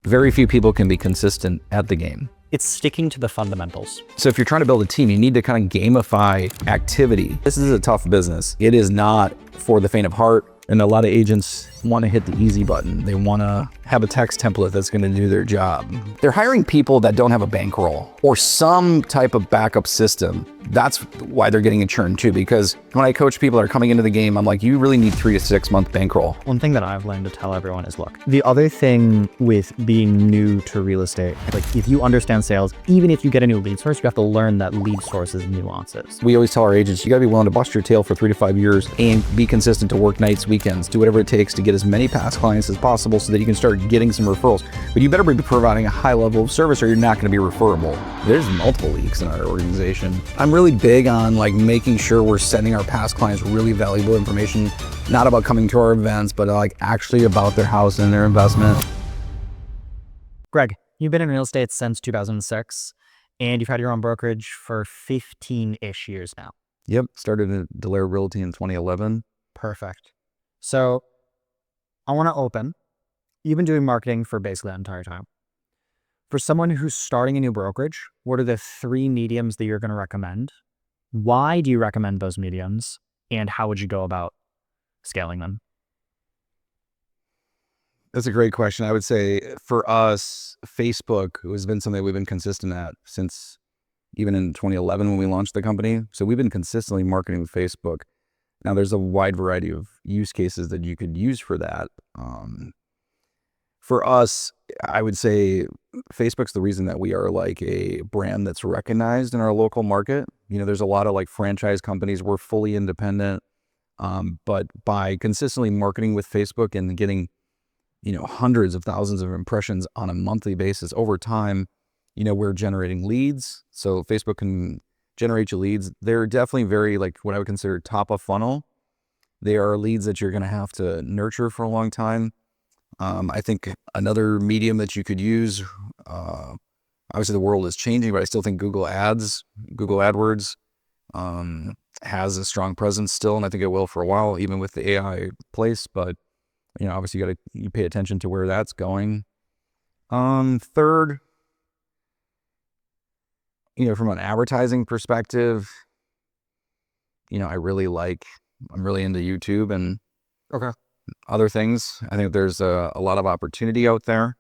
Very few people can be consistent at the game. It's sticking to the fundamentals. So if you're trying to build a team, you need to kind of gamify activity. This is a tough business. It is not for the faint of heart. And a lot of agents want to hit the easy button. They want to have a text template that's going to do their job. They're hiring people that don't have a bankroll or some type of backup system. That's why they're getting a churn too, because when I coach people that are coming into the game, I'm like, you really need 3 to 6 month bankroll. One thing that I've learned to tell everyone is, look, The other thing with being new to real estate, like if you understand sales, even if you get a new lead source, you have to learn that lead source's nuances. We always tell our agents, you gotta be willing to bust your tail for 3 to 5 years and be consistent to work nights, weekends, do whatever it takes to get as many past clients as possible so that you can start getting some referrals. But you better be providing a high level of service or you're not gonna be referable. There's multiple leaks in our organization. I'm really big on like making sure we're sending our past clients really valuable information, not about coming to our events, but like actually about their house and their investment. Greg, you've been in real estate since 2006, and you've had your own brokerage for 15-ish years now. Yep, started at Dallaire Realty in 2011. Perfect. So I want to open, you've been doing marketing for basically that entire time. For someone who's starting a new brokerage, what are the 3 mediums that you're going to recommend? Why do you recommend those mediums? And how would you go about scaling them? That's a great question. I would say for us, Facebook has been something we've been consistent at since even in 2011 when we launched the company. So we've been consistently marketing with Facebook. Now there's a wide variety of use cases that you could use for that. For us, I would say Facebook's the reason that we are like a brand that's recognized in our local market. You know, there's a lot of like franchise companies. We're fully independent. But by consistently marketing with Facebook and getting, you know, hundreds of thousands of impressions on a monthly basis over time, you know, we're generating leads. So Facebook can generate you leads. They're definitely very like what I would consider top of funnel. They are leads that you're going to have to nurture for a long time. I think another medium that you could use, obviously the world is changing, but I still think Google AdWords, has a strong presence still. And I think it will for a while, even with the AI place, but you know, obviously you pay attention to where that's going. Third, you know, from an advertising perspective, you know, I'm really into YouTube and other things. I think there's a lot of opportunity out there.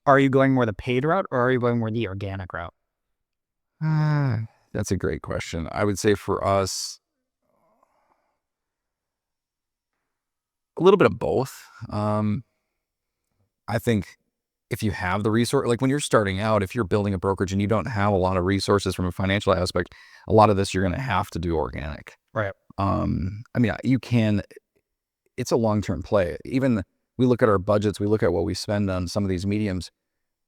Are you going more the paid route or are you going more the organic route? That's a great question. I would say for us, a little bit of both. I think if you have the resource, like when you're starting out, if you're building a brokerage and you don't have a lot of resources from a financial aspect, a lot of this you're going to have to do organic. Right. I mean, you can, it's a long-term play. Even we look at our budgets, we look at what we spend on some of these mediums.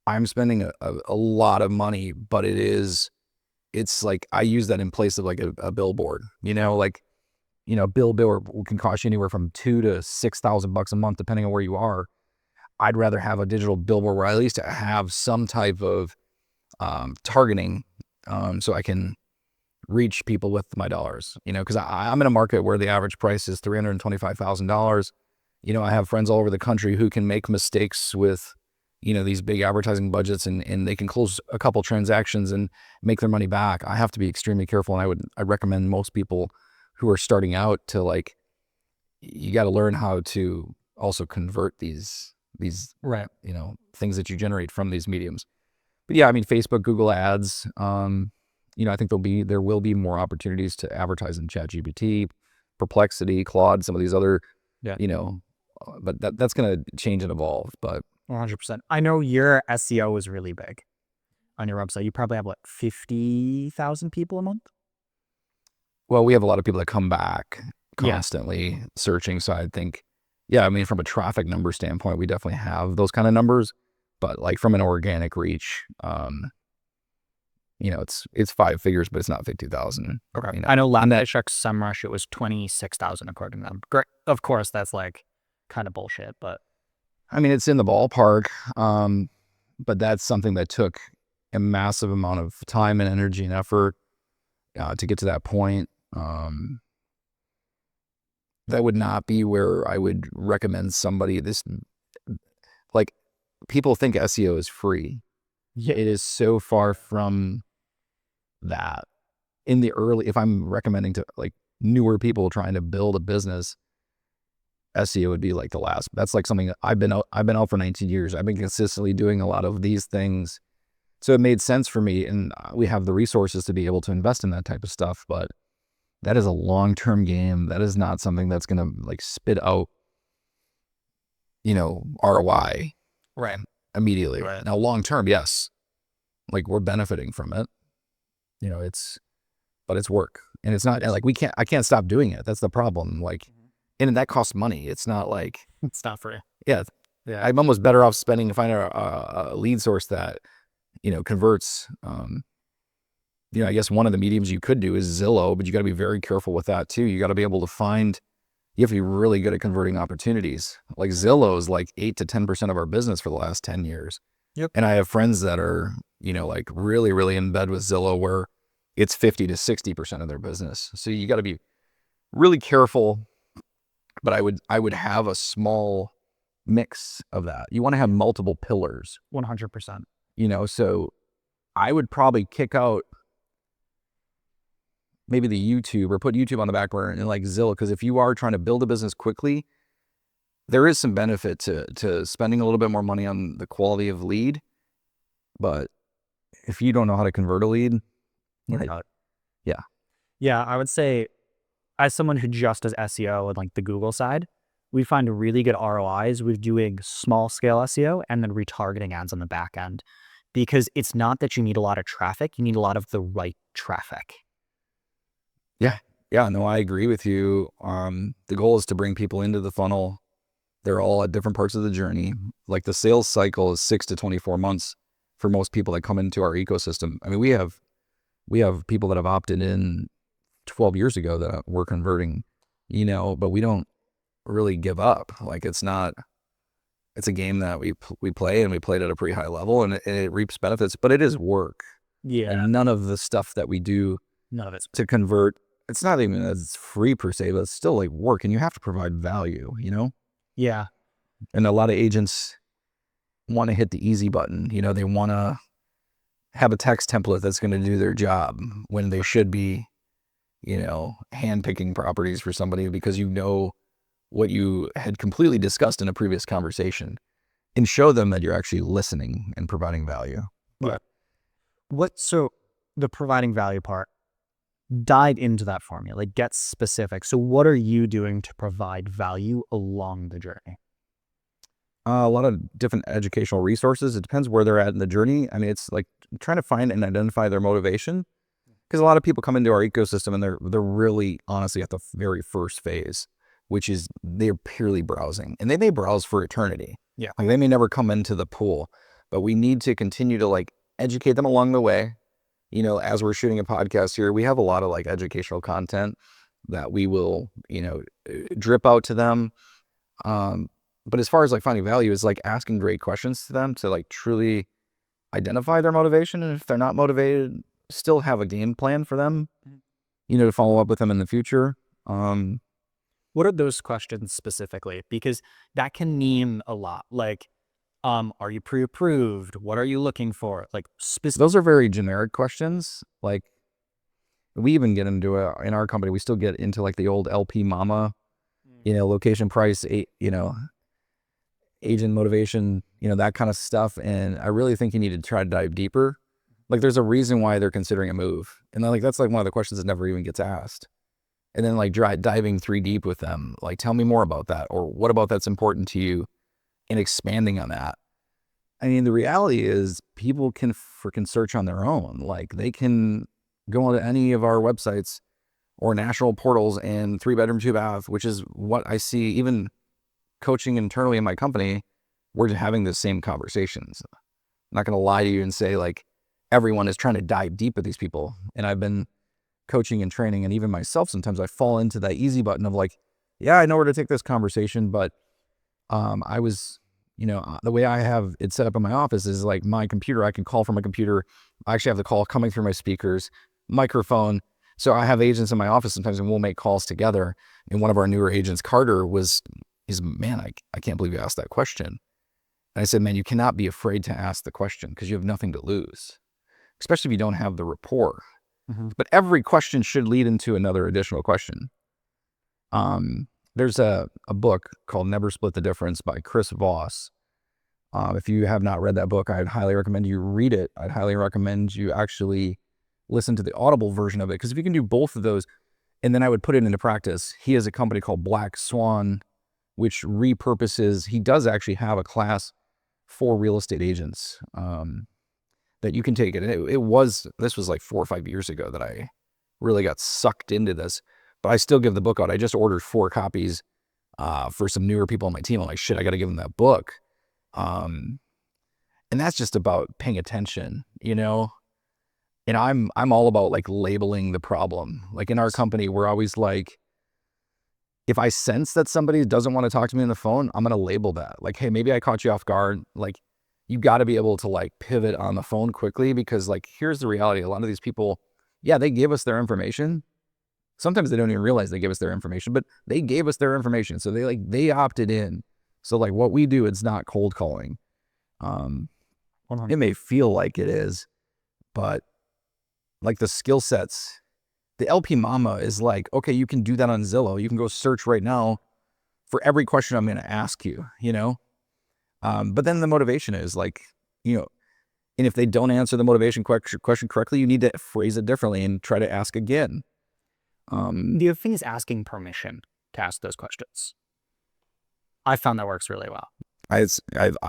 I'm spending a lot of money, but it's like, I use that in place of like a billboard, you know, like, you know, billboard can cost you anywhere from $2,000 to $6,000 a month, depending on where you are. I'd rather have a digital billboard where I at least have some type of targeting, so I can reach people with my dollars, you know, because I'm in a market where the average price is $325,000. You know, I have friends all over the country who can make mistakes with, you know, these big advertising budgets and they can close a couple transactions and make their money back. I have to be extremely careful. And I recommend most people who are starting out to like, you got to learn how to also convert these, Right. you know, things that you generate from these mediums. But yeah, I mean, Facebook, Google ads, you know, I think there will be more opportunities to advertise in ChatGPT, Perplexity, Claude, some of these other, you know, but that's going to change and evolve, but 100%. I know your SEO is really big on your website. You probably have what, 50,000 people a month? well, we have a lot of people that come back constantly searching. So I think, yeah, I mean, from a traffic number standpoint, we definitely have those kind of numbers, but like from an organic reach, you know, it's 5 figures, but it's not 50,000. Okay. You know? I know last I checked SEMrush, it was 26,000 according to them. Great. Of course, that's like kind of bullshit, but I mean, it's in the ballpark, but that's something that took a massive amount of time and energy and effort to get to that point. That would not be where I would recommend somebody. like people think SEO is free. Yeah. It is so far from that. In the early, if I'm recommending to like newer people trying to build a business, SEO would be like the last. That's like something that I've been out for 19 years. I've been consistently doing a lot of these things. So it made sense for me, and we have the resources to be able to invest in that type of stuff. But that is a long-term game. That is not something that's going to like spit out, ROI Right. immediately. Right. Now, long-term, yes, like we're benefiting from it. But it's work, and it's not like I can't stop doing it. That's the problem. Like, and that costs money. It's not like It's not free. yeah. Yeah. I'm almost better off finding a lead source that converts. I guess one of the mediums you could do is Zillow, but you got to be very careful with that too. You got to be able to find. You have to be really good at converting opportunities. Like Zillow is like 8 to 10% of our business for the last 10 years. Yep. And I have friends that are like really, really in bed with Zillow, where it's 50 to 60% of their business. So you got to be really careful. But I would have a small mix of that. You want to have multiple pillars. 100%. So I would probably kick out maybe the YouTube, or put YouTube on the back burner, and like Zillow, because if you are trying to build a business quickly, there is some benefit to spending a little bit more money on the quality of lead. But if you don't know how to convert a lead, Yeah, I would say, as someone who just does SEO and like the Google side, we find really good ROIs with doing small scale SEO and then retargeting ads on the back end, because it's not that you need a lot of traffic, you need a lot of the right traffic. Yeah, no, I agree with you. The goal is to bring people into the funnel. They're all at different parts of the journey. Like the sales cycle is 6 to 24 months for most people that come into our ecosystem. I mean, we have people that have opted in 12 years ago that we're converting, but we don't really give up. Like it's a game that we play, and we played at a pretty high level, and it reaps benefits, but it is work. Yeah. And none of the stuff that we do None of it's to convert, it's not even as free per se, but it's still like work, and you have to provide value, Yeah. And a lot of agents want to hit the easy button. They want to have a text template that's going to do their job, when they should be, hand-picking properties for somebody, because what you had completely discussed in a previous conversation, and show them that you're actually listening and providing value. So the providing value part, dive into that for me, like get specific. So what are you doing to provide value along the journey? A lot of different educational resources. It depends where they're at in the journey. I mean, it's like trying to find and identify their motivation, because a lot of people come into our ecosystem and they're really honestly at the very first phase, which is they're purely browsing, and they may browse for eternity. Yeah. Like they may never come into the pool, but we need to continue to like educate them along the way. As we're shooting a podcast here, we have a lot of like educational content that we will, drip out to them. But as far as like finding value, is like asking great questions to them to like truly identify their motivation. And if they're not motivated, still have a game plan for them, to follow up with them in the future. What are those questions specifically? Because that can mean a lot. Like, are you pre-approved? What are you looking for? Like those are very generic questions. Like we even get into in our company, we still get into like the old LP mama, location, price, agent motivation, that kind of stuff. And I really think you need to try to dive deeper. Like there's a reason why they're considering a move. And then, like, that's like one of the questions that never even gets asked. And then like diving 3 deep with them, like, tell me more about that, or what about that's important to you, and expanding on that. I mean, the reality is people can freaking search on their own. Like they can go onto any of our websites or national portals and 3-bedroom, 2-bath, which is what I see even coaching internally in my company. We're having the same conversations. I'm not going to lie to you and say like everyone is trying to dive deep with these people. And I've been coaching and training, and even myself, sometimes I fall into that easy button of like, yeah, I know where to take this conversation, but I was, the way I have it set up in my office is like my computer, I can call from my computer. I actually have the call coming through my speakers, microphone. So I have agents in my office sometimes, and we'll make calls together. And one of our newer agents, Carter, he's, man, I can't believe you asked that question. And I said, man, you cannot be afraid to ask the question because you have nothing to lose, especially if you don't have the rapport. But every question should lead into another additional question. There's a book called Never Split the Difference by Chris Voss. If you have not read that book, I'd highly recommend you read it. I'd highly recommend you actually listen to the Audible version of it, because if you can do both of those, and then I would put it into practice. He has a company called Black Swan, which repurposes, he does actually have a class for real estate agents that you can take it. And this was like 4 or 5 years ago that I really got sucked into this, but I still give the book out. I just ordered 4 copies for some newer people on my team. I'm like, shit, I got to give them that book. And that's just about paying attention, you know? And I'm all about like labeling the problem. Like in our company, we're always like, if I sense that somebody doesn't want to talk to me on the phone, I'm going to label that. Like, hey, maybe I caught you off guard. Like, you got to be able to like pivot on the phone quickly, because like, here's the reality. A lot of these people, yeah, they gave us their information. Sometimes they don't even realize they gave us their information, but they gave us their information. So they opted in. So like what we do, it's not cold calling. It may feel like it is, but like the skill sets, the LP Mama is like, okay, you can do that on Zillow. You can go search right now for every question I'm going to ask you, you know? But then the motivation is like, you know, and if they don't answer the motivation question correctly, you need to phrase it differently and try to ask again. The other thing is asking permission to ask those questions. I found that works really well. I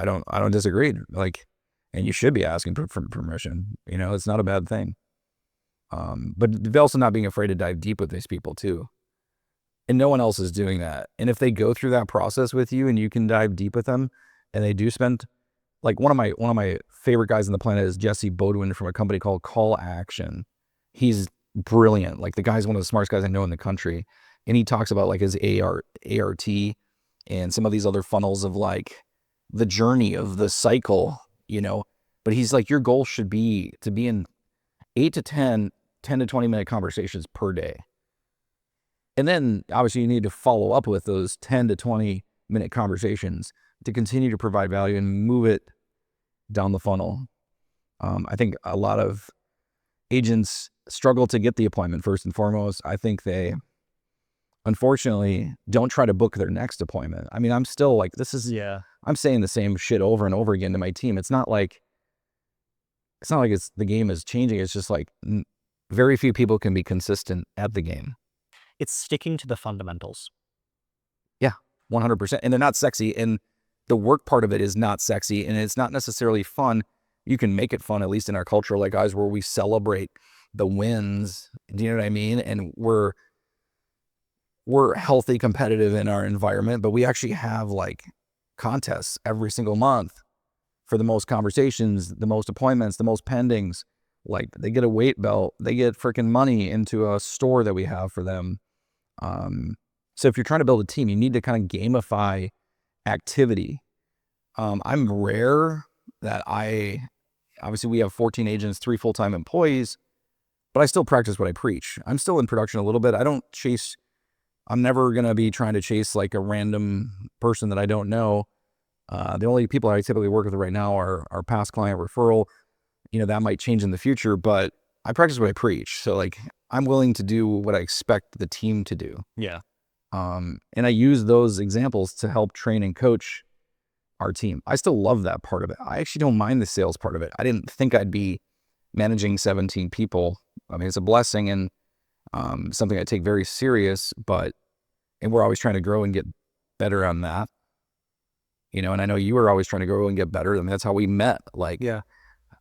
don't disagree. Like, and you should be asking for permission. You know, it's not a bad thing. But also not being afraid to dive deep with these people too. And no one else is doing that. And if they go through that process with you and you can dive deep with them, and they do spend, like one of my favorite guys on the planet is Jesse Bodwin from a company called Call Action. He's brilliant. Like the guy's one of the smartest guys I know in the country. And he talks about like his ART and some of these other funnels of like the journey of the cycle, you know. But he's like, your goal should be to be in 8 to 10 to 20 minute conversations per day. And then obviously you need to follow up with those 10 to 20 minute conversations to continue to provide value and move it down the funnel. I think a lot of agents struggle to get the appointment first and foremost. I think they, unfortunately, don't try to book their next appointment. I mean, I'm still like, I'm saying the same shit over and over again to my team. It's not like the game is changing. It's just like very few people can be consistent at the game. It's sticking to the fundamentals. Yeah, 100%. And they're not sexy. And the work part of it is not sexy. And it's not necessarily fun. You can make it fun, at least in our culture, like guys, where we celebrate the wins. Do you know what I mean? And we're healthy, competitive in our environment, but we actually have like contests every single month for the most conversations, the most appointments, the most pendings. Like they get a weight belt, they get freaking money into a store that we have for them. So if you're trying to build a team, you need to kind of gamify activity. I'm rare that obviously we have 14 agents, 3 full-time employees, but I still practice what I preach. I'm still in production a little bit. I'm never going to be trying to chase like a random person that I don't know. The only people I typically work with right now are past client referral. You know, that might change in the future, but I practice what I preach. So like, I'm willing to do what I expect the team to do. Yeah. And I use those examples to help train and coach our team. I still love that part of it. I actually don't mind the sales part of it. I didn't think I'd be managing 17 people. I mean, it's a blessing and something I take very serious, and we're always trying to grow and get better on that. You know, and I know you were always trying to grow and get better. I mean, that's how we met. Like, Yeah.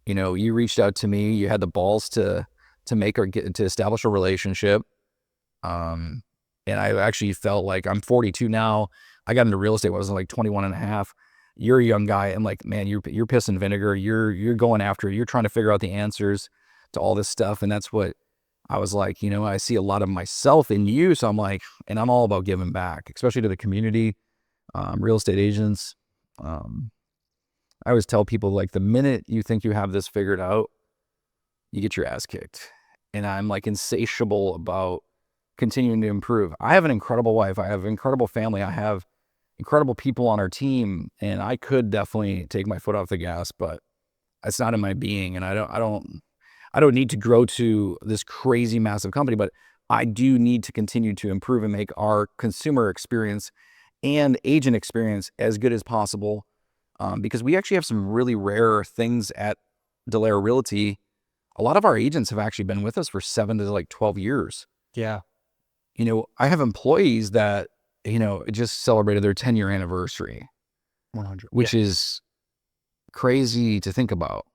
You know, you reached out to me, you had the balls to establish a relationship. And I actually felt like I'm 42 now. I got into real estate when I was like 21 and a half. You're a young guy. And like, man, you're pissing vinegar. You're going after it. You're trying to figure out the answers to all this stuff. And that's what I was like, you know, I see a lot of myself in you. So I'm like, and I'm all about giving back, especially to the community, real estate agents. I always tell people, like, the minute you think you have this figured out, you get your ass kicked. And I'm like insatiable about continuing to improve. I have an incredible wife. I have an incredible family. I have incredible people on our team, and I could definitely take my foot off the gas, but it's not in my being, and I don't need to grow to this crazy massive company, but I do need to continue to improve and make our consumer experience and agent experience as good as possible, because we actually have some really rare things at Dallaire Realty. A lot of our agents have actually been with us for 7 to like 12 years. Yeah. You know, I have employees that, you know, just celebrated their 10-year anniversary, 100. which is crazy to think about.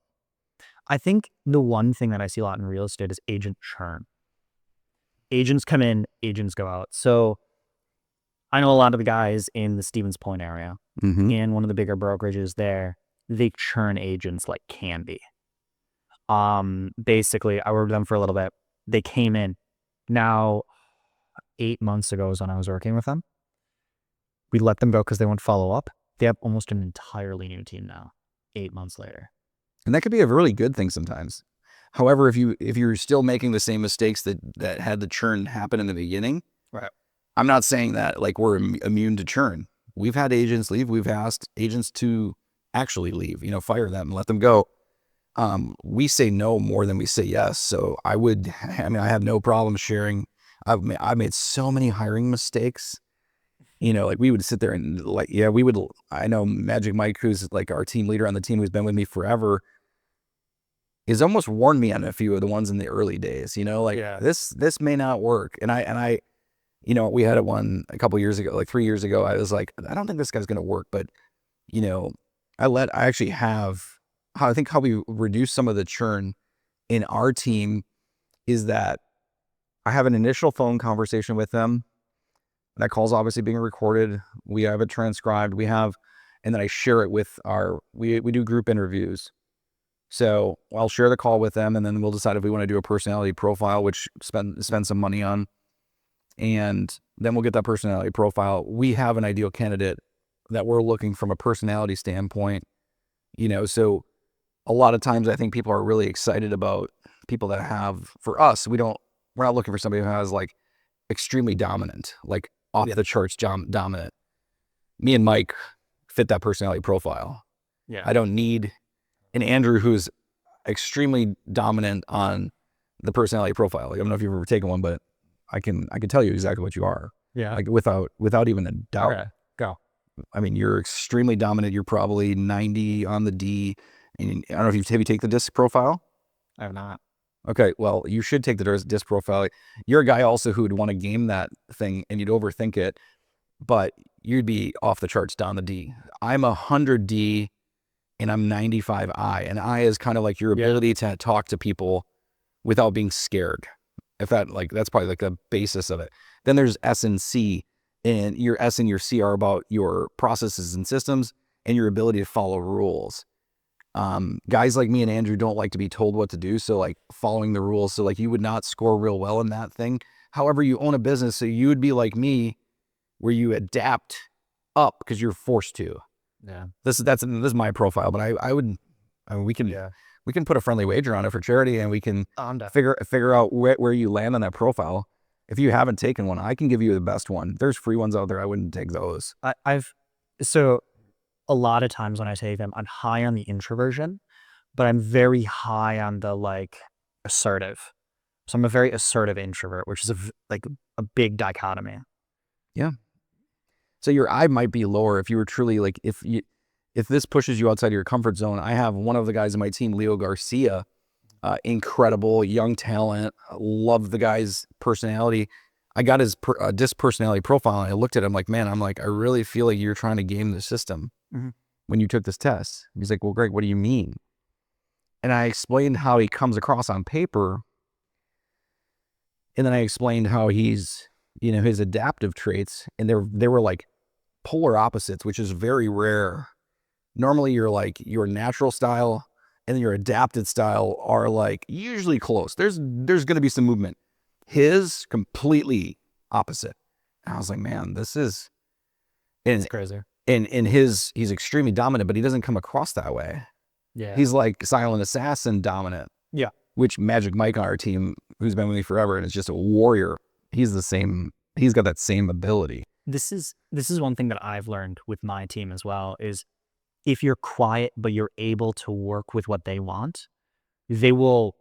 I think the one thing that I see a lot in real estate is agent churn. Agents come in, agents go out. So I know a lot of the guys in the Stevens Point area, and one of the bigger brokerages there, they churn agents like candy. Basically, I worked with them for a little bit. They came in. Now, 8 months ago is when I was working with them. We let them go because they won't follow up. They have almost an entirely new team now, 8 months later. And that could be a really good thing sometimes. However, if you're still making the same mistakes that had the churn happen in the beginning, right? I'm not saying that like we're immune to churn. We've had agents leave. We've asked agents to actually leave, you know, fire them and let them go. We say no more than we say yes. So I have no problem sharing. I've made so many hiring mistakes. You know, like we would sit there and like, yeah, we would. I know Magic Mike, who's like our team leader on the team, who's been with me forever, has almost warned me on a few of the ones in the early days. You know, like this may not work. And I, you know, we had one a couple years ago, like 3 years ago. I was like, I don't think this guy's going to work. But, you know, I think how we reduce some of the churn in our team is that I have an initial phone conversation with them. That call's obviously being recorded. We have it transcribed. And then I share it with we do group interviews. So I'll share the call with them, and then we'll decide if we want to do a personality profile, which spend some money on. And then we'll get that personality profile. We have an ideal candidate that we're looking from a personality standpoint, you know, so a lot of times I think people are really excited about people that have, for us, we're not looking for somebody who has like extremely dominant, like off the charts dominant. Me and Mike fit that personality profile. Yeah. I don't need an Andrew who's extremely dominant on the personality profile. Like, I don't know if you've ever taken one, but I can tell you exactly what you are. Yeah. Like without even a doubt. Okay, go. I mean, you're extremely dominant. You're probably 90 on the D. And I don't know if have you taken the DISC profile? I have not. Okay, well, you should take the DISC profile. You're a guy also who would want to game that thing, and you'd overthink it, but you'd be off the charts down the D. I'm 100 D, and I'm 95 I. And I is kind of like your ability to talk to people without being scared. If that's probably like the basis of it. Then there's S and C, and your S and your C are about your processes and systems and your ability to follow rules. Guys like me and Andrew don't like to be told what to do. So like following the rules. So like you would not score real well in that thing. However, you own a business. So you would be like me where you adapt up because you're forced to. Yeah. This is my profile, but we can put a friendly wager on it for charity, and we can figure out where you land on that profile. If you haven't taken one, I can give you the best one. There's free ones out there. I wouldn't take those. So a lot of times when I take them, I'm high on the introversion, but I'm very high on the like assertive. So I'm a very assertive introvert, which is a big dichotomy. Yeah. So your I might be lower if you were truly like, if this pushes you outside of your comfort zone. I have one of the guys in my team, Leo Garcia, incredible young talent. Love the guy's personality. I got his DISC personality profile, and I looked at him like, man, I really feel like you're trying to game the system when you took this test. He's like, well, Greg, what do you mean? And I explained how he comes across on paper. And then I explained how he's, you know, his adaptive traits, and they were like polar opposites, which is very rare. Normally you're like your natural style and your adapted style are like usually close. There's going to be some movement. His completely opposite. And I was like, man, this is, It's crazy. And he's extremely dominant, but he doesn't come across that way. Yeah. He's like silent assassin dominant. Yeah. Which Magic Mike on our team, who's been with me forever and is just a warrior, he's got that same ability. This is one thing that I've learned with my team as well, is if you're quiet, but you're able to work with what they want, they will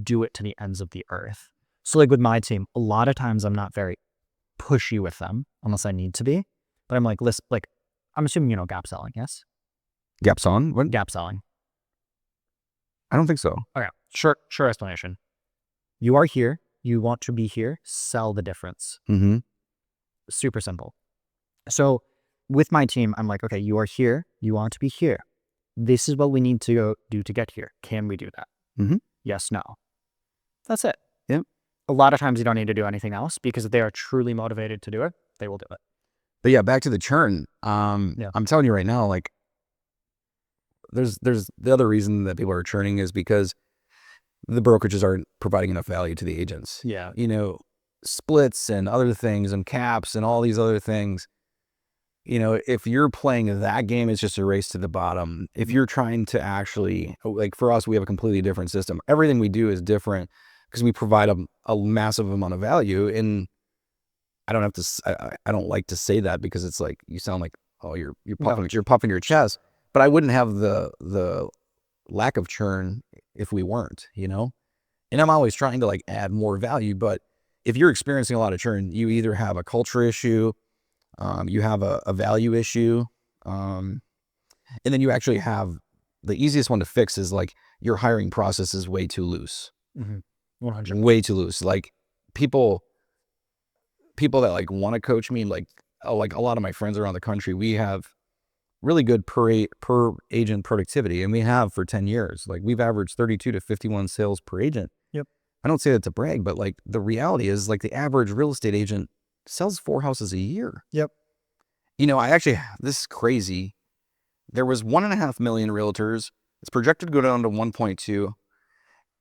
do it to the ends of the earth. So like with my team, a lot of times I'm not very pushy with them unless I need to be, but I'm like, listen, like, I'm assuming, gap selling. Yes. Gaps on? What? Gap selling. I don't think so. Okay. Sure explanation. You are here. You want to be here. Sell the difference. Mm-hmm. Super simple. So with my team, I'm like, okay, you are here. You want to be here. This is what we need to go do to get here. Can we do that? Mm-hmm. Yes, no. That's it. Yep. A lot of times you don't need to do anything else, because if they are truly motivated to do it, they will do it. But yeah, back to the churn. I'm telling you right now, like, there's the other reason that people are churning is because the brokerages aren't providing enough value to the agents. Yeah. Splits and other things and caps and all these other things. If you're playing that game, it's just a race to the bottom. If you're trying to actually, like for us, we have a completely different system. Everything we do is different because we provide a massive amount of value. And I don't like to say that because it's like, you sound like, oh, you're puffing your chest, but I wouldn't have the lack of churn if we weren't, and I'm always trying to like add more value. But if you're experiencing a lot of churn, you either have a culture issue, you have a value issue, and then you actually have the easiest one to fix is like your hiring process is way too loose. 100. Way too loose. Like people that like want to coach me, like a lot of my friends around the country, we have really good per agent productivity, and we have for 10 years. Like we've averaged 32 to 51 sales per agent. Yep. I don't say that to brag, but like the reality is like the average real estate agent sells 4 houses a year. Yep. This is crazy. There was 1.5 million realtors. It's projected to go down to 1.2,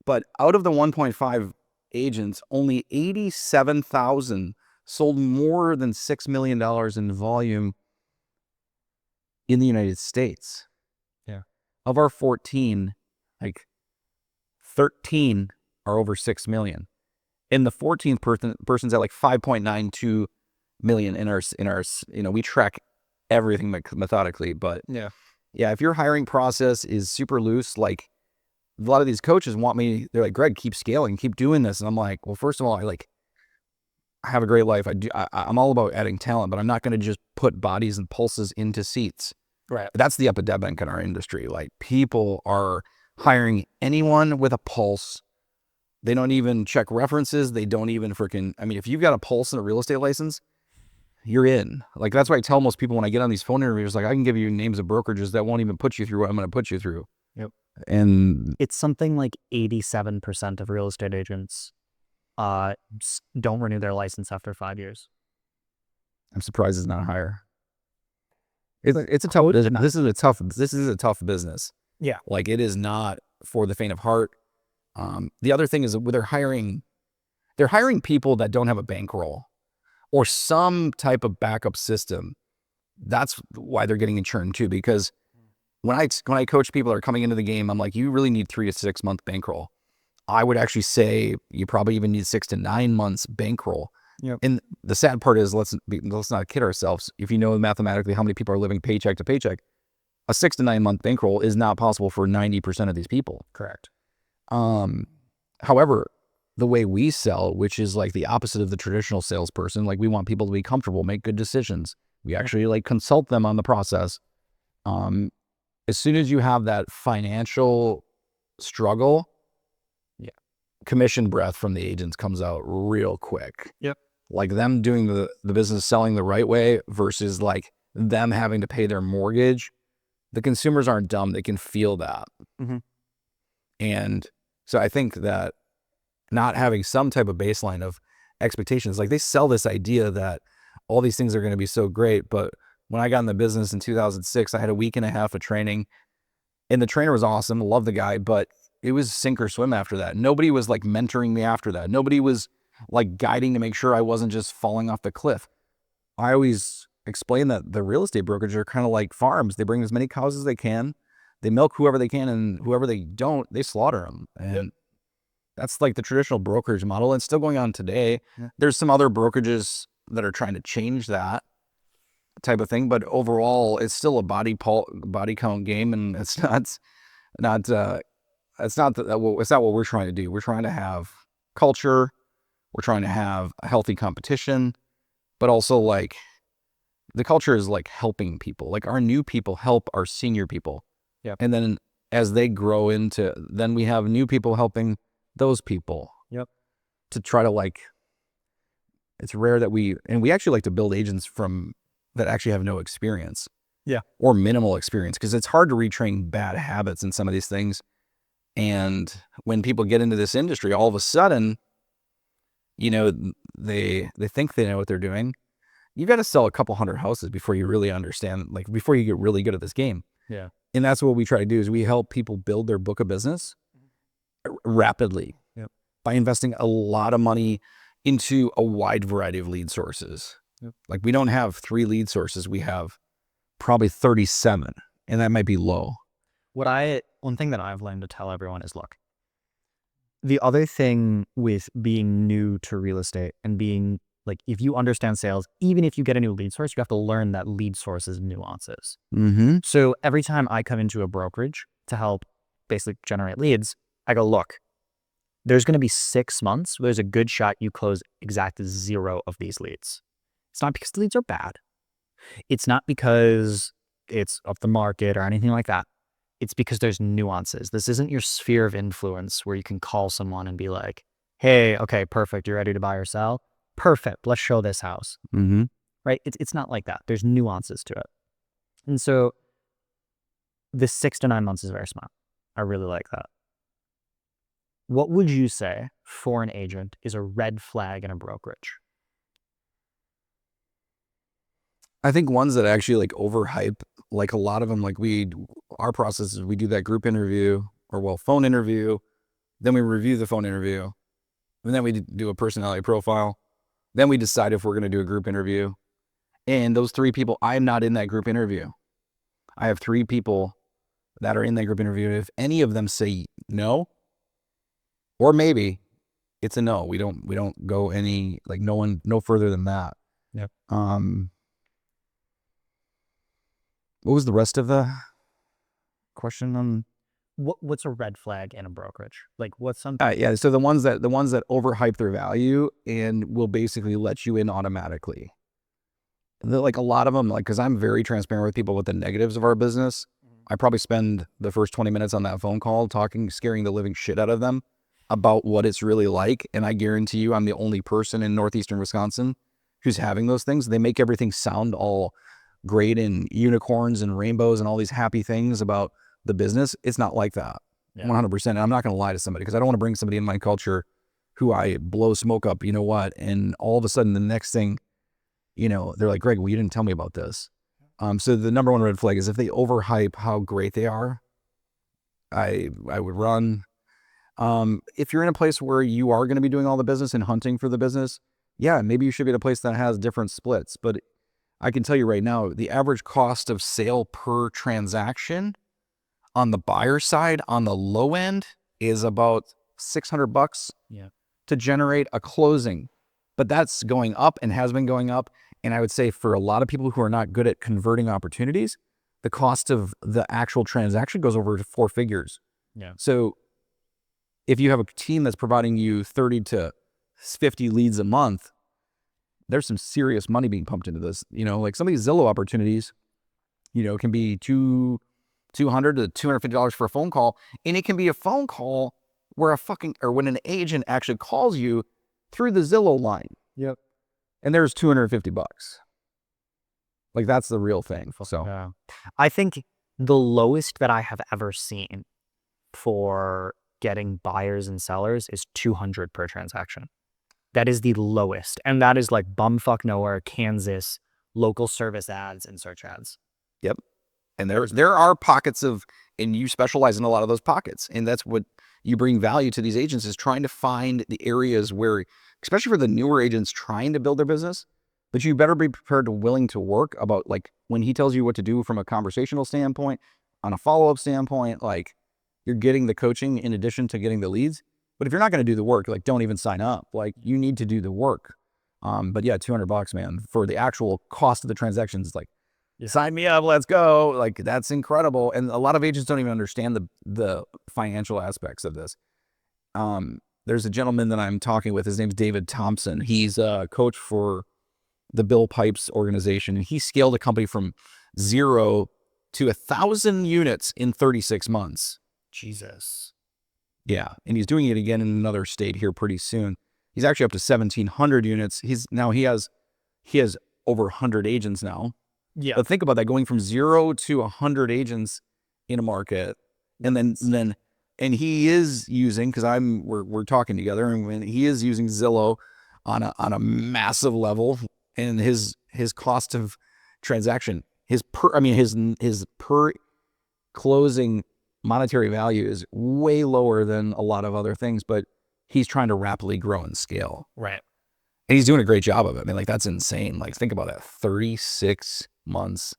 but out of the 1.5 agents, only 87,000 sold more than $6 million in volume in the United States. Yeah. Of our 14, like 13 are over 6 million. And the 14th person's at like 5.92 million in our, we track everything methodically, but yeah, if your hiring process is super loose, like a lot of these coaches they're like, Greg, keep scaling, keep doing this. And I'm like, well, first of all, I have a great life. I'm all about adding talent, but I'm not going to just put bodies and pulses into seats. Right. That's the epidemic in our industry. Like people are hiring anyone with a pulse. They don't even check references. They don't even if you've got a pulse and a real estate license, you're in. Like, that's why I tell most people when I get on these phone interviews, like, I can give you names of brokerages that won't even put you through what I'm going to put you through. Yep. And it's something like 87% of real estate agents don't renew their license after 5 years. I'm surprised it's not higher. It's a tough business. This is a tough business. Yeah. Like, it is not for the faint of heart. The other thing is that they're hiring people that don't have a bankroll or some type of backup system. That's why they're getting churned too, because when I coach people that are coming into the game, I'm like, you really need 3 to 6 month bankroll. I would actually say you probably even need 6 to 9 months bankroll. Yep. And the sad part is, let's not kid ourselves. If you know mathematically how many people are living paycheck to paycheck, a 6 to 9 month bankroll is not possible for 90% of these people. Correct. However, the way we sell, which is like the opposite of the traditional salesperson, like we want people to be comfortable, make good decisions. We actually like consult them on the process. As soon as you have that financial struggle, commission breath from the agents comes out real quick. Yep. Like them doing the business selling the right way versus like them having to pay their mortgage. The consumers aren't dumb. They can feel that. Mm-hmm. And so I think that not having some type of baseline of expectations, like they sell this idea that all these things are going to be so great. But when I got in the business in 2006, I had a week and a half of training and the trainer was awesome. Love the guy, but it was sink or swim after that. Nobody was like mentoring me after that. Nobody was like guiding to make sure I wasn't just falling off the cliff. I always explain that the real estate brokerage are kind of like farms. They bring as many cows as they can. They milk whoever they can, and whoever they don't, they slaughter them. And that's like the traditional brokerage model. And it's still going on today. Yeah. There's some other brokerages that are trying to change that. type of thing. But overall, it's still a body count game, and it's not what we're trying to do. We're trying to have culture. We're trying to have a healthy competition, but also like the culture is like helping people. Like our new people help our senior people. Yep. And then as they grow into, then we have new people helping those people. Yep. To try to like, it's rare that we actually like to build agents that actually have no experience. Yeah. Or minimal experience, because it's hard to retrain bad habits in some of these things. And when people get into this industry, all of a sudden, you know, they think they know what they're doing. You got to sell a couple hundred houses before you really understand, like before you get really good at this game. Yeah. And that's what we try to do is we help people build their book of business rapidly. Yep. By investing a lot of money into a wide variety of lead sources. Yep. Like we don't have 3 lead sources. We have probably 37, and that might be low. One thing that I've learned to tell everyone is, look, the other thing with being new to real estate and being like, if you understand sales, even if you get a new lead source, you have to learn that lead source's nuances. Mm-hmm. So every time I come into a brokerage to help basically generate leads, I go, look, there's going to be 6 months where there's a good shot you close exactly 0 of these leads. It's not because the leads are bad. It's not because it's off the market or anything like that. It's because there's nuances. This isn't your sphere of influence where you can call someone and be like, hey, okay, perfect. You're ready to buy or sell? Perfect. Let's show this house. Mm-hmm. Right? It's not like that. There's nuances to it. And so the 6 to 9 months is very smart. I really like that. What would you say for an agent is a red flag in a brokerage? I think ones that actually like overhype, like a lot of them, like our process is we do that group interview phone interview, then we review the phone interview, and then we do a personality profile. Then we decide if we're going to do a group interview. And those 3 people, I'm not in that group interview. I have 3 people that are in that group interview. If any of them say no, or maybe, it's a no. We don't go any, like no further than that. Yep. What was the rest of the question on? What's a red flag in a brokerage? Like what's something? Yeah. So the ones that overhype their value and will basically let you in automatically. Like a lot of them, like, because I'm very transparent with people with the negatives of our business. I probably spend the first 20 minutes on that phone call scaring the living shit out of them about what it's really like. And I guarantee you, I'm the only person in northeastern Wisconsin who's having those things. They make everything sound all great and unicorns and rainbows and all these happy things about the business. It's not like that. Yeah. 100%. And I'm not going to lie to somebody because I don't want to bring somebody in my culture who I blow smoke up, you know what? And all of a sudden the next thing, you know, they're like, Greg, well, you didn't tell me about this. So the number one red flag is if they overhype how great they are, I would run. If you're in a place where you are going to be doing all the business and hunting for the business, yeah, maybe you should be at a place that has different splits. But I can tell you right now, the average cost of sale per transaction on the buyer side, on the low end, is about $600 to generate a closing. But that's going up and has been going up. And I would say for a lot of people who are not good at converting opportunities, the cost of the actual transaction goes over to 4 figures. Yeah. So if you have a team that's providing you 30 to 50 leads a month, there's some serious money being pumped into this. You know, like some of these Zillow opportunities, you know, can be $200 to $250 for a phone call. And it can be a phone call where when an agent actually calls you through the Zillow line. Yep. And there's $250. Like that's the real thing. So yeah. I think the lowest that I have ever seen for getting buyers and sellers is $200 per transaction. That is the lowest. And that is like bumfuck nowhere, Kansas, local service ads and search ads. Yep. And there are pockets and you specialize in a lot of those pockets. And that's what you bring value to these agents, is trying to find the areas where, especially for the newer agents trying to build their business, but you better be prepared to willing to work about, like, when he tells you what to do from a conversational standpoint, on a follow-up standpoint, like, you're getting the coaching in addition to getting the leads. But if you're not going to do the work, like, don't even sign up. Like, you need to do the work. But yeah, $200, man, for the actual cost of the transactions. It's like, sign me up, let's go. Like, that's incredible. And a lot of agents don't even understand the financial aspects of this. There's a gentleman that I'm talking with. His name's David Thompson. He's a coach for the Bill Pipes organization. And he scaled a company from 0 to 1,000 units in 36 months. Jesus. Yeah. And he's doing it again in another state here pretty soon. He's actually up to 1,700 units. He has over 100 agents now. Yeah. But think about that, going from 0 to 100 agents in a market. And then he is using, because we're talking together, and when he is using Zillow on a massive level, and his cost of transaction, his per closing monetary value is way lower than a lot of other things, but he's trying to rapidly grow and scale. Right. And he's doing a great job of it. I mean, like, that's insane. Like, think about that. 36 months,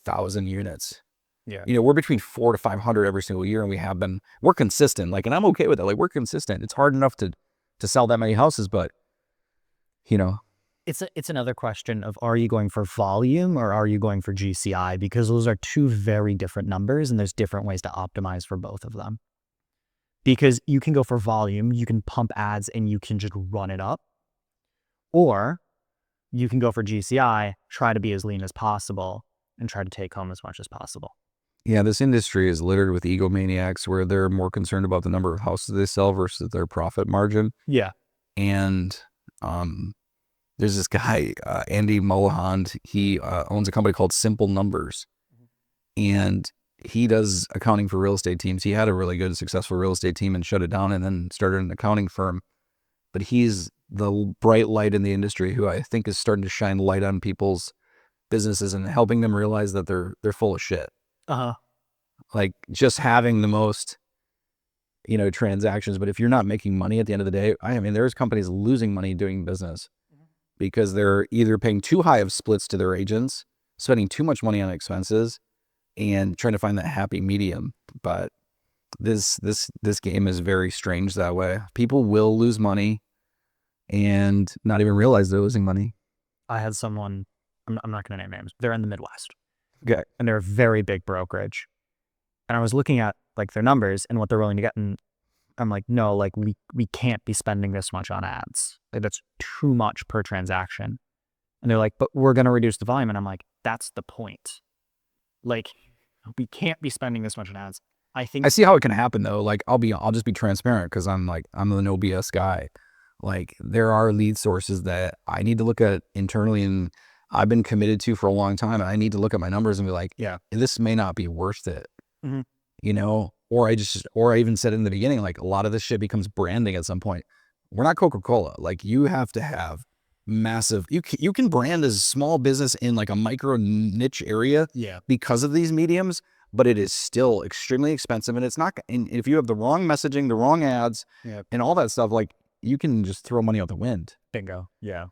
1,000 units. Yeah. You know, we're between 400 to 500 every single year, and we're consistent. Like, and I'm okay with that. Like, we're consistent. It's hard enough to sell that many houses, but, you know. It's another question of, are you going for volume or are you going for GCI? Because those are two very different numbers, and there's different ways to optimize for both of them. Because you can go for volume, you can pump ads and you can just run it up. Or you can go for GCI, try to be as lean as possible, and try to take home as much as possible. Yeah, this industry is littered with egomaniacs where they're more concerned about the number of houses they sell versus their profit margin. Yeah. And there's this guy, Andy Mulholland. He owns a company called Simple Numbers. And he does accounting for real estate teams. He had a really good, successful real estate team and shut it down and then started an accounting firm. But he's the bright light in the industry who I think is starting to shine light on people's businesses and helping them realize that they're full of shit. Like, just having the most, transactions. But if you're not making money at the end of the day, I mean, there's companies losing money doing business because they're either paying too high of splits to their agents, spending too much money on expenses, and trying to find that happy medium. But this game is very strange that way. People will lose money and not even realize they're losing money. I had someone, I'm not going to name names, they're in the Midwest. Okay. And they're a very big brokerage. And I was looking at like their numbers and what they're willing to get. And I'm like, no, like we can't be spending this much on ads. Like, that's too much per transaction. And they're like, but we're going to reduce the volume. And I'm like, that's the point. Like, we can't be spending this much on ads. I see how it can happen though. Like, I'll just be transparent because I'm the no BS guy. Like, there are lead sources that I need to look at internally and I've been committed to for a long time. And I need to look at my numbers and be like, yeah, this may not be worth it. Or I even said in the beginning, like, a lot of this shit becomes branding at some point. We're not Coca-Cola. Like, you have to have massive, you can brand as a small business in like a micro niche area because of these mediums, but it is still extremely expensive. And it's not, and if you have the wrong messaging, the wrong ads and all that stuff, like, you can just throw money out the wind. Bingo. Yeah.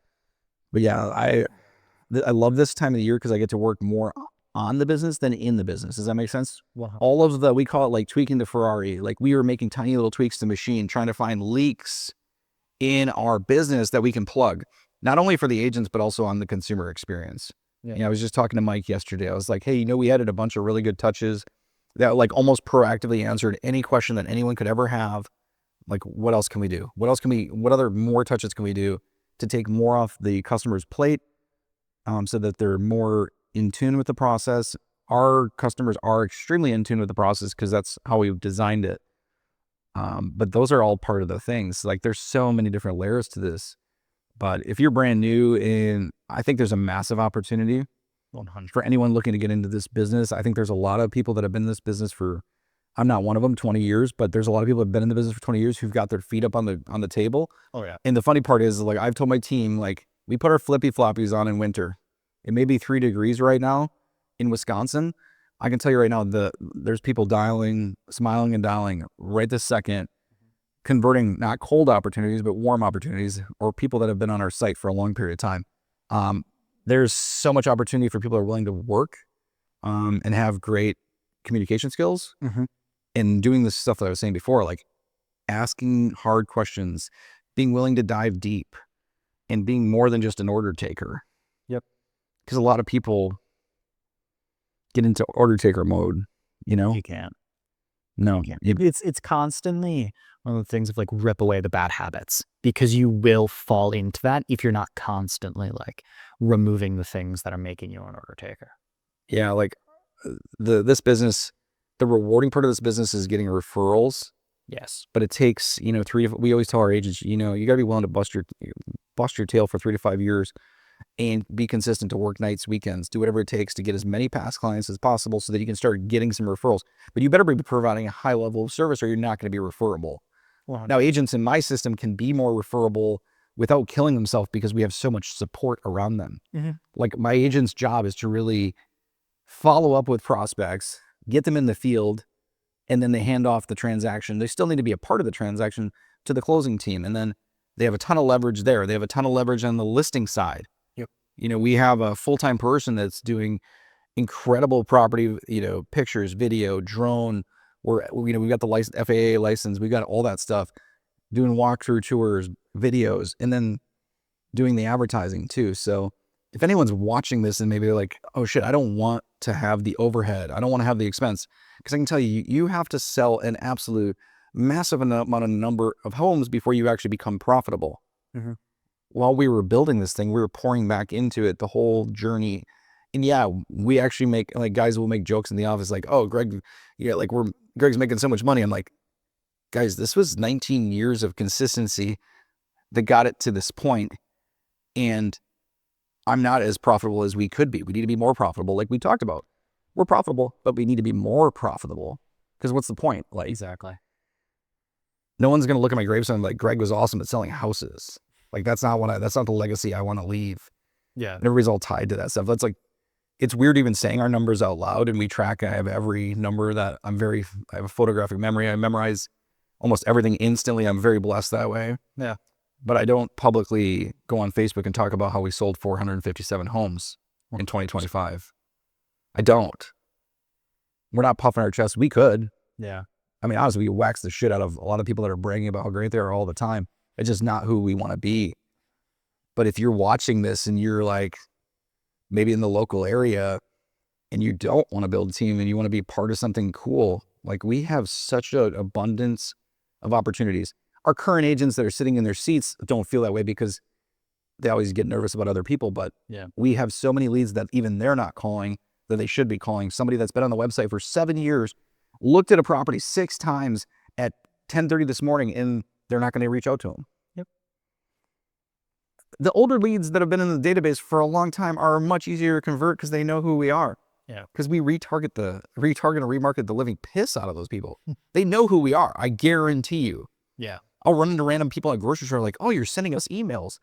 But yeah, I love this time of the year because I get to work more on the business than in the business. Does that make sense? Wow. All of we call it like tweaking the Ferrari. Like, we were making tiny little tweaks to the machine, trying to find leaks in our business that we can plug, not only for the agents, but also on the consumer experience. I was just talking to Mike yesterday. I was like, hey, we added a bunch of really good touches that like almost proactively answered any question that anyone could ever have. Like, what else can we do? What other more touches can we do to take more off the customer's plate so that they're more in tune with the process? Our customers are extremely in tune with the process because that's how we've designed it. But those are all part of the things. Like, there's so many different layers to this. But if you're brand new, I think there's a massive opportunity 100 for anyone looking to get into this business. I think there's a lot of people that have been in this business for, I'm not one of them, 20 years, but there's a lot of people that have been in the business for 20 years who've got their feet up on the table. Oh yeah. And the funny part is, like, I've told my team, like, we put our flippy floppies on in winter. It may be 3 degrees right now in Wisconsin. I can tell you right now, there's people dialing, smiling and dialing right this second, converting not cold opportunities, but warm opportunities, or people that have been on our site for a long period of time. There's so much opportunity for people that are willing to work and have great communication skills and doing the stuff that I was saying before, like asking hard questions, being willing to dive deep, and being more than just an order taker. Yep. Because a lot of people get into order taker mode, you know? You can't. No. It's constantly one of the things of like rip away the bad habits, because you will fall into that if you're not constantly like removing the things that are making you an order taker. Yeah, like this business, the rewarding part of this business is getting referrals. Yes. But it takes, we always tell our agents, you got to be willing to bust your tail for 3 to 5 years and be consistent to work nights, weekends, do whatever it takes to get as many past clients as possible so that you can start getting some referrals. But you better be providing a high level of service or you're not going to be referable. Now, agents in my system can be more referable without killing themselves because we have so much support around them. Mm-hmm. Like my agent's job is to really follow up with prospects, get them in the field, and then they hand off the transaction. They still need to be a part of the transaction to the closing team. And then they have a ton of leverage there. They have a ton of leverage on the listing side. Yep. We have a full-time person that's doing incredible property, pictures, video, drone. We've got the FAA license. We've got all that stuff, doing walkthrough tours, videos, and then doing the advertising too. So if anyone's watching this and maybe they're like, oh shit, I don't want to have the overhead. I don't want to have the expense. Because I can tell you, you have to sell an absolute massive amount of number of homes before you actually become profitable. Mm-hmm. While we were building this thing, we were pouring back into it the whole journey. And yeah, we actually make, like, guys will make jokes in the office like, oh, Greg, Greg's making so much money. I'm like, guys, this was 19 years of consistency that got it to this point. And I'm not as profitable as we could be. We need to be more profitable, like we talked about. We're profitable, but we need to be more profitable. Because what's the point? Like, Exactly. no one's going to look at my gravestone like Greg was awesome at selling houses. Like that's not the legacy I want to leave. Yeah. And everybody's all tied to that stuff. That's like, it's weird even saying our numbers out loud, and we track. I have every number that I have a photographic memory. I memorize almost everything instantly. I'm very blessed that way. Yeah. But I don't publicly go on Facebook and talk about how we sold 457 homes in 2025. I don't. We're not puffing our chest. We could. Yeah. I mean, honestly, we wax the shit out of a lot of people that are bragging about how great they are all the time. It's just not who we want to be. But if you're watching this and you're like maybe in the local area and you don't want to build a team and you want to be part of something cool, like we have such an abundance of opportunities. Our current agents that are sitting in their seats don't feel that way because they always get nervous about other people. But Yeah. we have so many leads that even they're not calling that they should be calling. Somebody that's been on the website for 7 years, looked at a property 6 times at 10:30 this morning, and they're not going to reach out to them. Yep. The older leads that have been in the database for a long time are much easier to convert because they know who we are. Yeah. Because we retarget and remarket the living piss out of those people. They know who we are. I guarantee you. Yeah. I'll run into random people at grocery store like, oh, you're sending us emails.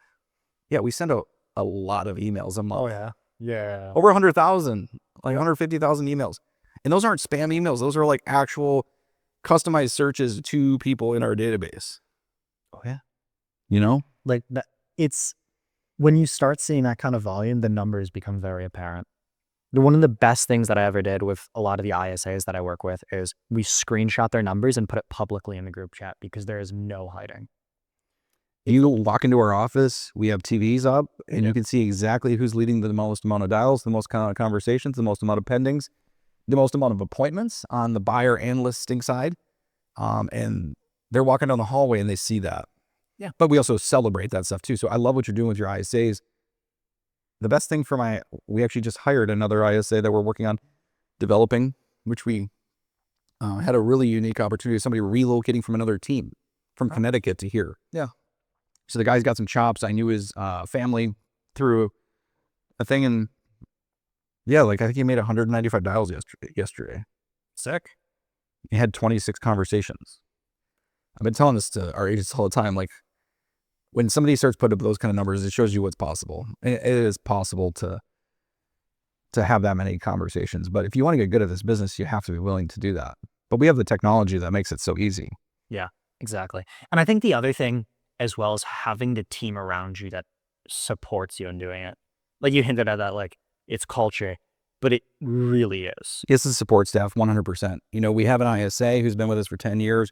Yeah, we send out a lot of emails a month. Oh yeah. Yeah. Over 100,000, like 150,000 emails. And those aren't spam emails. Those are like actual customized searches to people in our database. Oh yeah. Like that, it's when you start seeing that kind of volume, the numbers become very apparent. One of the best things that I ever did with a lot of the ISAs that I work with is we screenshot their numbers and put it publicly in the group chat because there is no hiding. You walk into our office, we have TVs up, and you can see exactly who's leading the most amount of dials, the most kind of conversations, the most amount of pendings, the most amount of appointments on the buyer and listing side. And they're walking down the hallway and they see that. Yeah. But we also celebrate that stuff too. So I love what you're doing with your ISAs. The best thing for we actually just hired another ISA that we're working on developing, which we had a really unique opportunity. Somebody relocating from another team from Connecticut to here. Yeah. So the guy's got some chops. I knew his family through a thing, and yeah, like I think he made 195 dials yesterday. Sick. He had 26 conversations. I've been telling this to our agents all the time. Like when somebody starts putting up those kind of numbers, it shows you what's possible. It is possible to have that many conversations. But if you want to get good at this business, you have to be willing to do that. But we have the technology that makes it so easy. Yeah, exactly. And I think the other thing as well is having the team around you that supports you in doing it. Like you hinted at that, like it's culture, but it really is. It's the support staff, 100%. We have an ISA who's been with us for 10 years,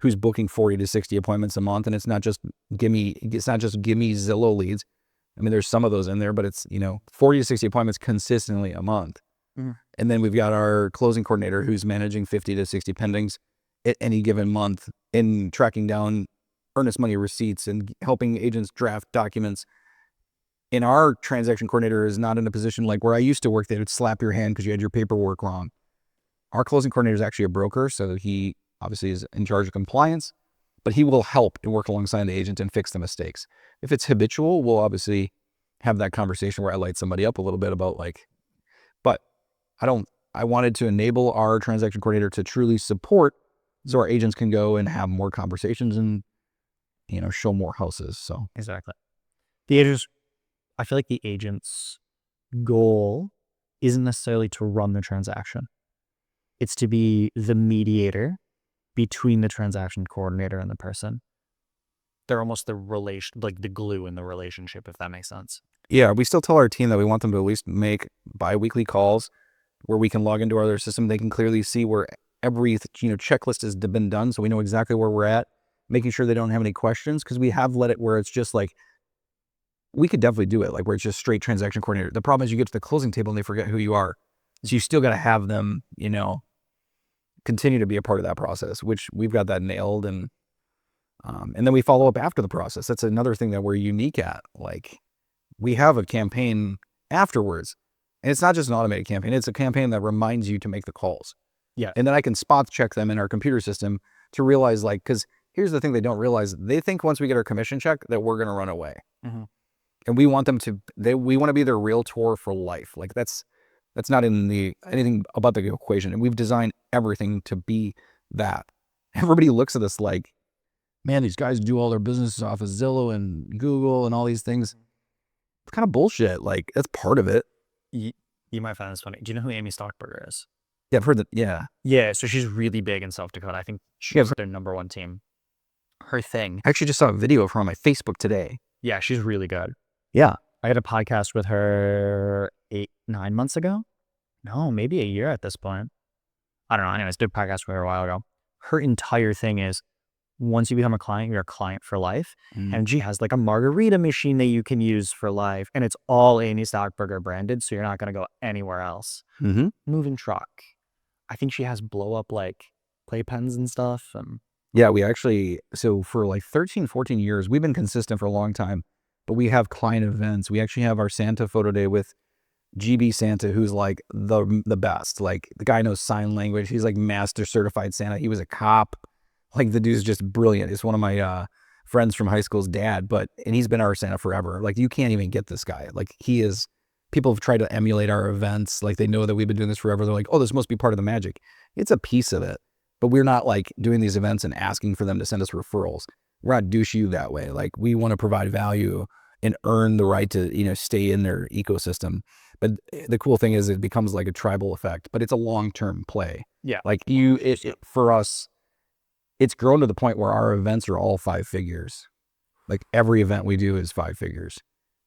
who's booking 40 to 60 appointments a month. And it's not just give me Zillow leads. I mean, there's some of those in there, but it's, 40 to 60 appointments consistently a month. Mhm. And then we've got our closing coordinator who's managing 50 to 60 pendings at any given month and tracking down earnest money receipts and helping agents draft documents. And our transaction coordinator is not in a position like where I used to work, they would slap your hand because you had your paperwork wrong. Our closing coordinator is actually a broker, so he obviously is in charge of compliance, but he will help and work alongside the agent and fix the mistakes. If it's habitual, we'll obviously have that conversation where I light somebody up a little bit about but I wanted to enable our transaction coordinator to truly support so our agents can go and have more conversations and, show more houses. So Exactly. I feel like the agent's goal isn't necessarily to run the transaction. It's to be the mediator between the transaction coordinator and the person. They're almost the glue in the relationship, if that makes sense. yeah, we still tell our team that we want them to at least make bi-weekly calls where we can log into our other system. They can clearly see where every checklist has been done, so we know exactly where we're at, making sure they don't have any questions, because we have let it where it's just we could definitely do it where it's just straight transaction coordinator. The problem is you get to the closing table and they forget who you are, so you still got to have them continue to be a part of that process, which we've got that nailed. And then we follow up after the process. That's another thing that we're unique at. We have a campaign afterwards, and it's not just an automated campaign. It's a campaign that reminds you to make the calls. Yeah. And then I can spot check them in our computer system to realize because here's the thing they don't realize. They think once we get our commission check that we're going to run away. Mm-hmm. And we want them we want to be their realtor for life. That's not in anything about the equation. And we've designed everything to be that. Everybody looks at us like, man, these guys do all their business off of Zillow and Google and all these things. It's kind of bullshit. That's part of it. You might find this funny. Do you know who Amy Stockburger is? Yeah, I've heard that. Yeah. Yeah, so she's really big in South Dakota. I think she's their number one team. Her thing. I actually just saw a video of her on my Facebook today. Yeah, she's really good. Yeah. I had a podcast with her 8-9 months ago. No, maybe a year at this point. I don't know. Anyways, did a podcast with her a while ago. Her entire thing is once you become a client, you're a client for life. Mm. And she has a margarita machine that you can use for life. And it's all Amy Stockburger branded. So you're not going to go anywhere else. Mm-hmm. Moving truck. I think she has blow up playpens and stuff. Yeah, we actually, so for 13, 14 years, we've been consistent for a long time, but we have client events. We actually have our Santa photo day with GB Santa, who's the best. The guy knows sign language. He's master certified Santa. He was a cop. The dude's just brilliant. It's one of my friends from high school's dad, and he's been our Santa forever. You can't even get this guy. He is, people have tried to emulate our events. They know that we've been doing this forever. They're like, oh, this must be part of the magic. It's a piece of it, but we're not doing these events and asking for them to send us referrals. We're not douchey that way. We want to provide value and earn the right to, stay in their ecosystem. But the cool thing is it becomes a tribal effect, but it's a long-term play. Yeah. For us, it's grown to the point where our events are all 5 figures. Every event we do is 5 figures.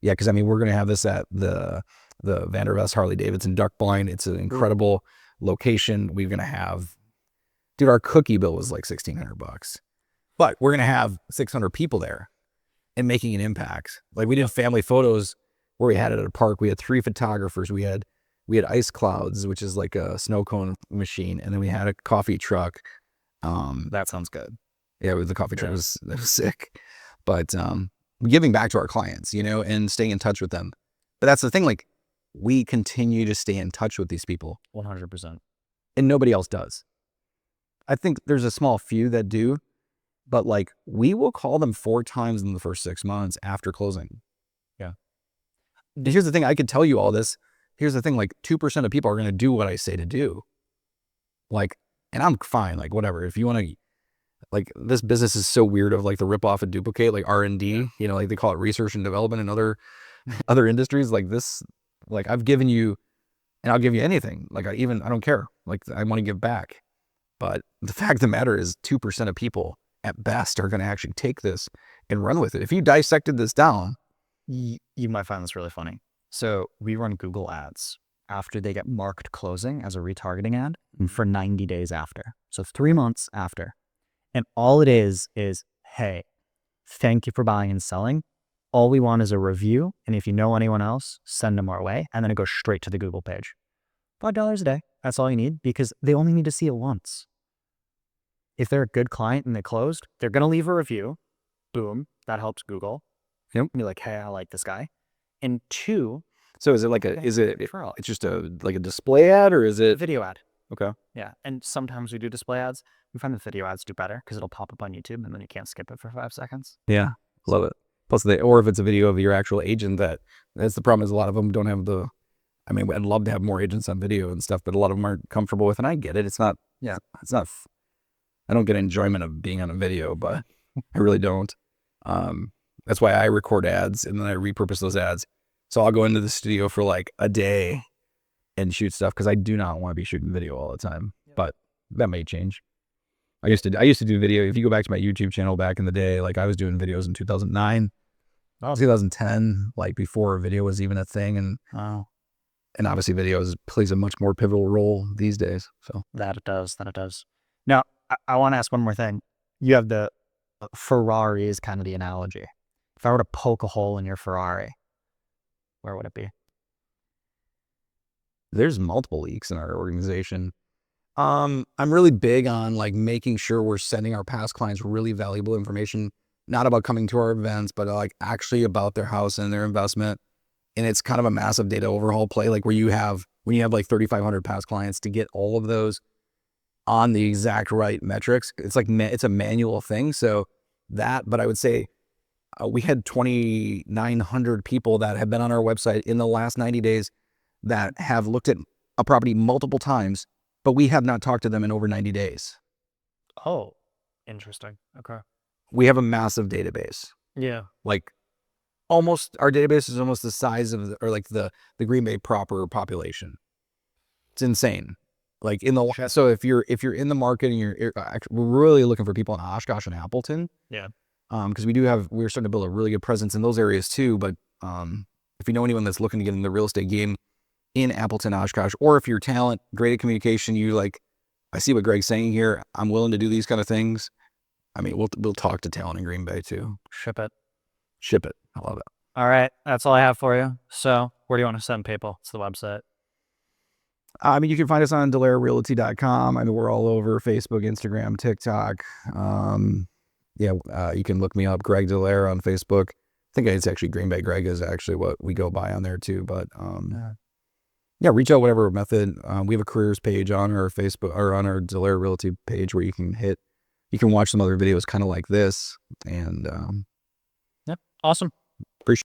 Yeah. Cause we're going to have this at the Vandervest Harley Davidson duck blind. It's an incredible location. We're going to have, dude, our cookie bill was $1,600, but we're going to have 600 people there and making an impact. We did family photos where we had it at a park. We had 3 photographers. We had ice clouds, which is a snow cone machine. And then we had a coffee truck. That sounds good. Yeah, with the coffee truck was sick. But giving back to our clients, and staying in touch with them. But that's the thing, we continue to stay in touch with these people. 100%. And nobody else does. I think there's a small few that do, but we will call them 4 times in the first 6 months after closing. Yeah. And here's the thing, I could tell you all this. Here's the thing, 2% of people are going to do what I say to do. And I'm fine, whatever. If you want to, this business is so weird of the rip off and duplicate, R&D, they call it research and development in other industries. This, I've given you, and I'll give you anything. I don't care. I want to give back. But the fact of the matter is 2% of people at best are going to actually take this and run with it. If you dissected this down. You might find this really funny. So we run Google ads after they get marked closing as a retargeting ad for 90 days after. So 3 months after. And all it is, hey, thank you for buying and selling. All we want is a review. And if you know anyone else, send them our way. And then it goes straight to the Google page. $5 a day. That's all you need, because they only need to see it once. If they're a good client and they closed, they're going to leave a review. Boom. That helps Google. Yep. Be like, hey, I like this guy. And 2, So is it like referral. it's just like a display ad, or is it? Video ad. Okay. Yeah. And sometimes we do display ads. We find the video ads do better because it'll pop up on YouTube and then you can't skip it for 5 seconds. Yeah. Love it. Plus or if it's a video of your actual agent, that's the problem, is a lot of them don't have I mean, I'd love to have more agents on video and stuff, but a lot of them aren't comfortable with, and I get it. It's not, I don't get enjoyment of being on a video, but I really don't. That's why I record ads and then I repurpose those ads. So I'll go into the studio for like a day and shoot stuff, because I do not want to be shooting video all the time, but that may change. I used to do video. If you go back to my YouTube channel back in the day, like I was doing videos in 2009, 2010, like before video was even a thing. And obviously video plays a much more pivotal role these days. So that it does. Now, I want to ask one more thing. You have the Ferrari is kind of the analogy. If I were to poke a hole in your Ferrari, where would it be? There's multiple leaks in our organization. I'm really big on like making sure we're sending our past clients really valuable information, not about coming to our events, but like actually about their house and their investment. And it's kind of a massive data overhaul play, like when you have like 3,500 past clients, to get all of those on the exact right metrics. It's like, it's a manual thing. So but I would say we had 2,900 people that have been on our website in the last 90 days that have looked at a property multiple times, but we have not talked to them in over 90 days. Oh, interesting. Okay. We have a massive database. Yeah. Like our database is almost the size of the Green Bay proper population. It's insane. Like so if you're in the market and we're really looking for people in Oshkosh and Appleton. Yeah. Because we're starting to build a really good presence in those areas too. But if you know anyone that's looking to get in the real estate game in Appleton, Oshkosh, or if you're talent, great at communication, I see what Greg's saying here, I'm willing to do these kind of things. I mean, we'll talk to talent in Green Bay too. Ship it. I love it. All right. That's all I have for you. So where do you want to send people? It's the website. I mean, you can find us on DallaireRealty.com. I mean, we're all over Facebook, Instagram, TikTok. You can look me up, Greg Dallaire, on Facebook. I think it's actually Green Bay Greg is actually what we go by on there too. But reach out whatever method. We have a careers page on our Facebook or on our Dallaire Realty page where you can watch some other videos kind of like this. And yep. Awesome. Appreciate